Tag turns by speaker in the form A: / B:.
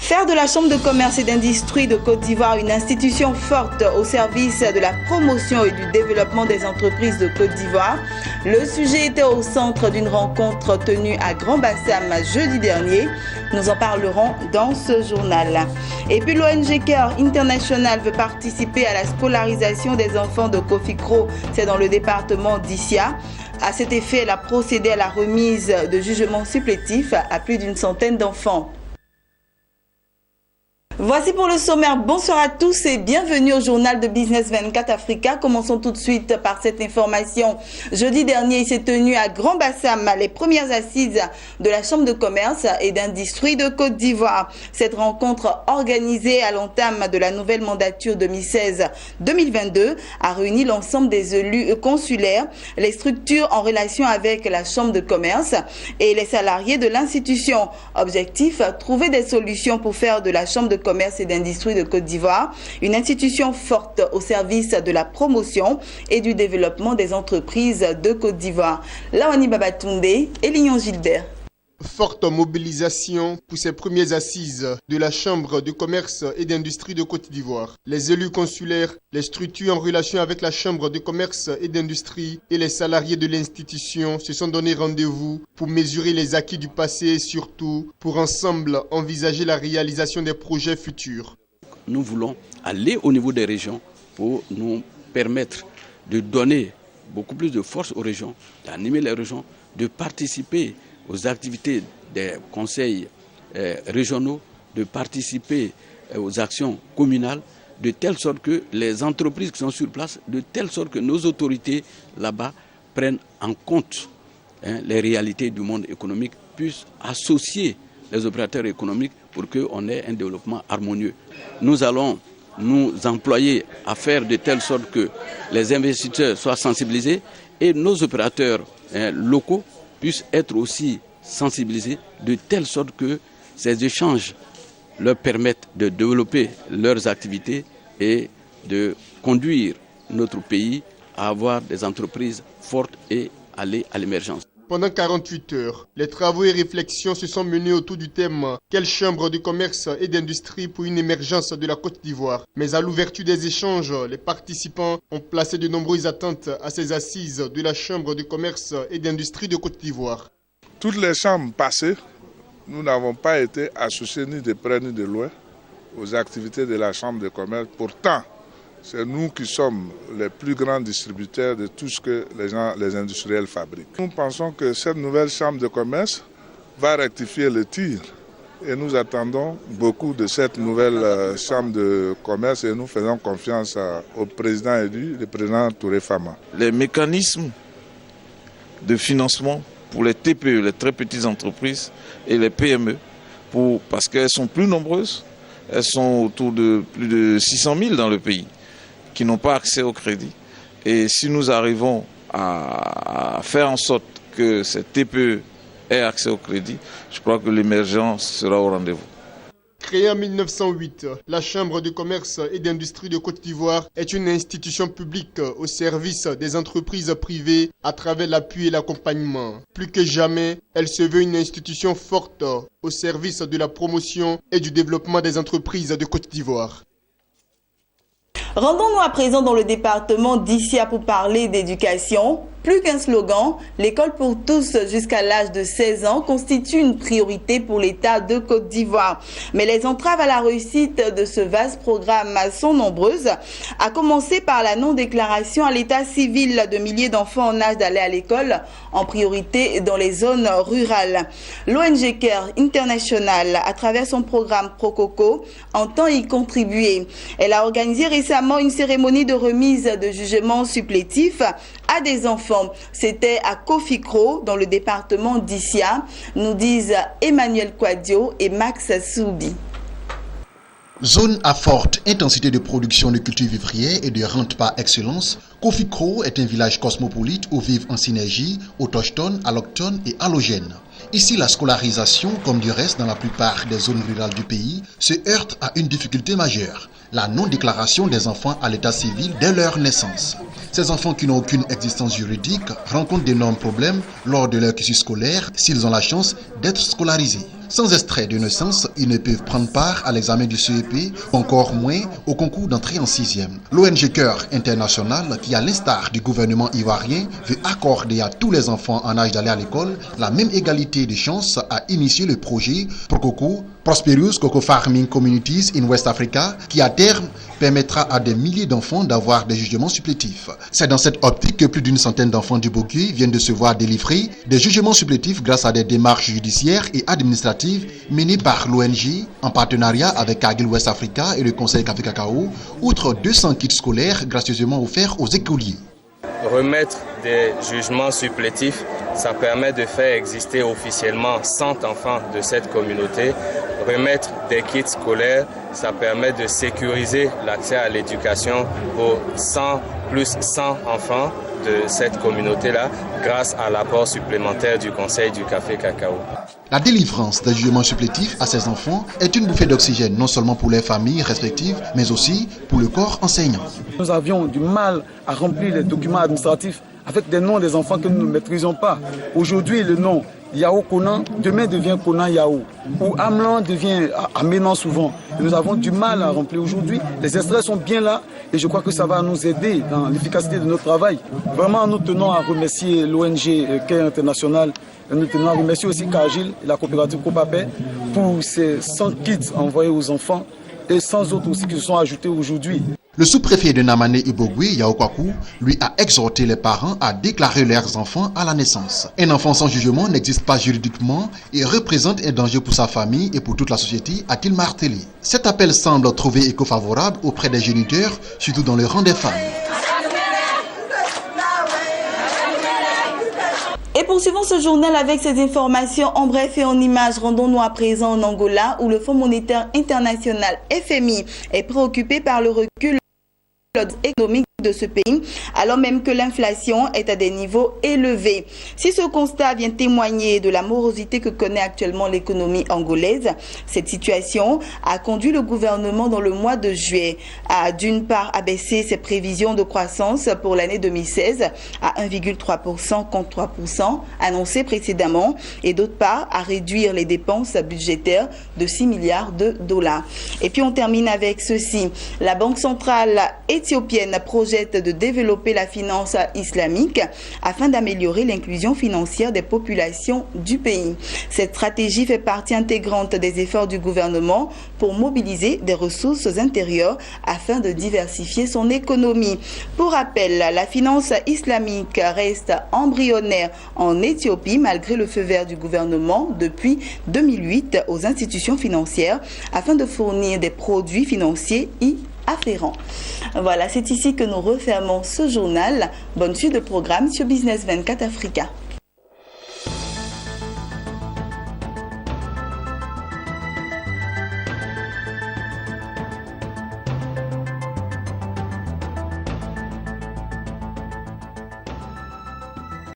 A: Faire de la Chambre de commerce et d'industrie de Côte d'Ivoire une institution forte au service de la promotion et du développement des entreprises de Côte d'Ivoire, le sujet était au centre d'une rencontre tenue à Grand Bassam jeudi dernier. Nous en parlerons dans ce journal. Et puis l'ONG Care International veut participer à la scolarisation des enfants de Kofikro, c'est dans le département d'Issia. À cet effet, elle a procédé à la remise de jugements supplétifs à plus d'une centaine d'enfants. Voici pour le sommaire. Bonsoir à tous et bienvenue au journal de Business 24 Africa. Commençons tout de suite par cette information. Jeudi dernier, il s'est tenu à Grand Bassam les premières assises de la Chambre de commerce et d'industrie de Côte d'Ivoire. Cette rencontre organisée à l'entame de la nouvelle mandature 2016-2022 a réuni l'ensemble des élus consulaires, les structures en relation avec la Chambre de commerce et les salariés de l'institution. Objectif, trouver des solutions pour faire de la Chambre de commerce et d'industrie de Côte d'Ivoire une institution forte au service de la promotion et du développement des entreprises de Côte d'Ivoire. Lawani Babatunde et Lignon Gilbert.
B: Forte mobilisation pour ces premières assises de la Chambre de commerce et d'industrie de Côte d'Ivoire. Les élus consulaires, les structures en relation avec la Chambre de commerce et d'industrie et les salariés de l'institution se sont donné rendez-vous pour mesurer les acquis du passé et surtout pour ensemble envisager la réalisation des projets futurs.
C: Nous voulons aller au niveau des régions pour nous permettre de donner beaucoup plus de force aux régions, d'animer les régions, de participer aux activités des conseils régionaux, de participer aux actions communales, de telle sorte que les entreprises qui sont sur place, de telle sorte que nos autorités là-bas prennent en compte les réalités du monde économique, puissent associer les opérateurs économiques pour qu'on ait un développement harmonieux. Nous allons nous employer à faire de telle sorte que les investisseurs soient sensibilisés et nos opérateurs locaux puissent être aussi sensibilisés de telle sorte que ces échanges leur permettent de développer leurs activités et de conduire notre pays à avoir des entreprises fortes et aller à l'émergence.
B: Pendant 48 heures, les travaux et réflexions se sont menés autour du thème « Quelle chambre de commerce et d'industrie pour une émergence de la Côte d'Ivoire ?» Mais à l'ouverture des échanges, les participants ont placé de nombreuses attentes à ces assises de la Chambre de commerce et d'industrie de Côte d'Ivoire.
D: Toutes les chambres passées, nous n'avons pas été associés ni de près ni de loin aux activités de la Chambre de commerce. Pourtant, c'est nous qui sommes les plus grands distributeurs de tout ce que les industriels fabriquent. Nous pensons que cette nouvelle chambre de commerce va rectifier le tir et nous attendons beaucoup de cette nouvelle chambre de commerce et nous faisons confiance au président élu, le président Touré Fama.
E: Les mécanismes de financement pour les TPE, les très petites entreprises et les PME, parce qu'elles sont plus nombreuses, elles sont autour de plus de 600 000 dans le pays, qui n'ont pas accès au crédit. Et si nous arrivons à faire en sorte que ces TPE aient accès au crédit, je crois que l'émergence sera au rendez-vous.
B: Créée en 1908, la Chambre de commerce et d'industrie de Côte d'Ivoire est une institution publique au service des entreprises privées à travers l'appui et l'accompagnement. Plus que jamais, elle se veut une institution forte au service de la promotion et du développement des entreprises de Côte d'Ivoire.
A: Rendons-nous à présent dans le département d'Issia pour parler d'éducation. Plus qu'un slogan, l'école pour tous jusqu'à l'âge de 16 ans constitue une priorité pour l'État de Côte d'Ivoire. Mais les entraves à la réussite de ce vaste programme sont nombreuses, à commencer par la non-déclaration à l'état civil de milliers d'enfants en âge d'aller à l'école, en priorité dans les zones rurales. L'ONG Care International, à travers son programme Prococo, entend y contribuer. Elle a organisé récemment une cérémonie de remise de jugements supplétifs à des enfants. C'était à Kofikro, dans le département d'Issia, nous disent Emmanuel Quadio et Max Soubi.
F: Zone à forte intensité de production de cultures vivrières et de rente par excellence, Kofikro est un village cosmopolite où vivent en synergie autochtones, allochtones et allogènes. Ici, la scolarisation, comme du reste dans la plupart des zones rurales du pays, se heurte à une difficulté majeure, la non-déclaration des enfants à l'état civil dès leur naissance. Ces enfants qui n'ont aucune existence juridique rencontrent d'énormes problèmes lors de leur cursus scolaire s'ils ont la chance d'être scolarisés. Sans extrait de naissance, ils ne peuvent prendre part à l'examen du CEP, encore moins au concours d'entrée en 6e. L'ONG Cœur International, qui à l'instar du gouvernement ivoirien, veut accorder à tous les enfants en âge d'aller à l'école la même égalité de chances, a initié le projet Prococo, Prosperous Cocoa Farming Communities in West Africa, qui à terme permettra à des milliers d'enfants d'avoir des jugements supplétifs. C'est dans cette optique que plus d'une centaine d'enfants du Bogué viennent de se voir délivrer des jugements supplétifs grâce à des démarches judiciaires et administratives menées par l'ONG en partenariat avec Cargill West Africa et le Conseil Café Cacao, outre 200 kits scolaires gracieusement offerts aux écoliers.
G: Remettre des jugements supplétifs, ça permet de faire exister officiellement 100 enfants de cette communauté. Remettre des kits scolaires, ça permet de sécuriser l'accès à l'éducation pour 100 plus 100 enfants de cette communauté-là grâce à l'apport supplémentaire du Conseil du Café Cacao.
F: La délivrance des jugements supplétifs à ces enfants est une bouffée d'oxygène non seulement pour les familles respectives, mais aussi pour le corps enseignant.
H: Nous avions du mal à remplir les documents administratifs avec des noms des enfants que nous ne maîtrisons pas. Aujourd'hui, le nom Yao Konan, demain devient Konan Yao. Ou Amlan devient Aménan souvent. Et nous avons du mal à remplir aujourd'hui. Les extraits sont bien là et je crois que ça va nous aider dans l'efficacité de notre travail. Vraiment, nous tenons à remercier l'ONG Cœur International. Nous tenons à remercier aussi Cargill et la coopérative Copapé pour ces 100 kits envoyés aux enfants et 100 autres aussi qui se sont ajoutés aujourd'hui.
F: Le sous-préfet de Namané Ibogwe, Yaokwaku, lui a exhorté les parents à déclarer leurs enfants à la naissance. Un enfant sans jugement n'existe pas juridiquement et représente un danger pour sa famille et pour toute la société, a-t-il martelé. Cet appel semble trouver écho favorable auprès des géniteurs, surtout dans le rang des femmes.
A: Et poursuivons ce journal avec ces informations en bref et en images. Rendons-nous à présent en Angola où le Fonds monétaire international FMI est préoccupé par le recul économique de ce pays, alors même que l'inflation est à des niveaux élevés. Si ce constat vient témoigner de la morosité que connaît actuellement l'économie angolaise, cette situation a conduit le gouvernement dans le mois de juillet à d'une part abaisser ses prévisions de croissance pour l'année 2016 à 1,3% contre 3% annoncé précédemment et d'autre part à réduire les dépenses budgétaires de 6 milliards de dollars. Et puis on termine avec ceci. La Banque centrale éthiopienne projette de développer la finance islamique afin d'améliorer l'inclusion financière des populations du pays. Cette stratégie fait partie intégrante des efforts du gouvernement pour mobiliser des ressources intérieures afin de diversifier son économie. Pour rappel, la finance islamique reste embryonnaire en Éthiopie malgré le feu vert du gouvernement depuis 2008 aux institutions financières afin de fournir des produits financiers afférents. Voilà, c'est ici que nous refermons ce journal. Bonne suite de programme sur Business 24 Africa.